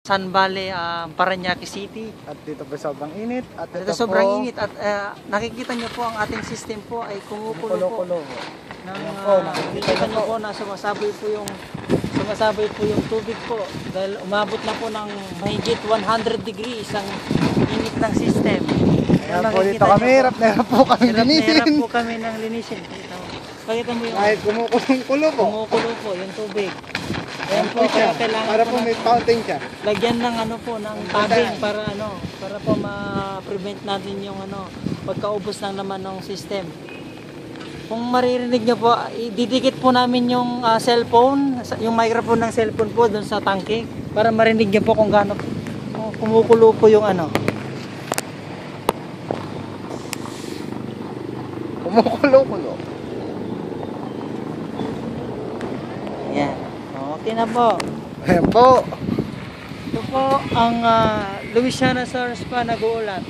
San Valley, Parañaque City. At dito po sobrang init. At Ito sobrang init at nakikita niyo po ang ating system po ay kumukulo po. Kulo-kulo. Ayan po, nakikita niyo po na sumasabay po yung tubig po dahil umabot na po ng mahigit 100 degrees ang init ng system. Ayan po dito kami, hirap na hirap po kami linisin. Hirap po kami ng linisin. Pakita mo yung Kahit kumukulong-kulo po. kumukulo po yung tubig. Ayan po, siya. kailangan Para po po may fountain siya. lagyan ng ng tabing para po ma-prevent natin yung pagkaubos ng laman ng system. Kung maririnig nyo po, ididikit po namin yung cellphone, yung microphone ng cellphone po doon sa tangke para marinig nyo po kung gaano kumukulo po yung Kumukulo-kulo. Yan. Okay na po. Ayan po. Ito po ang Louisiana Source pa nag-uulat.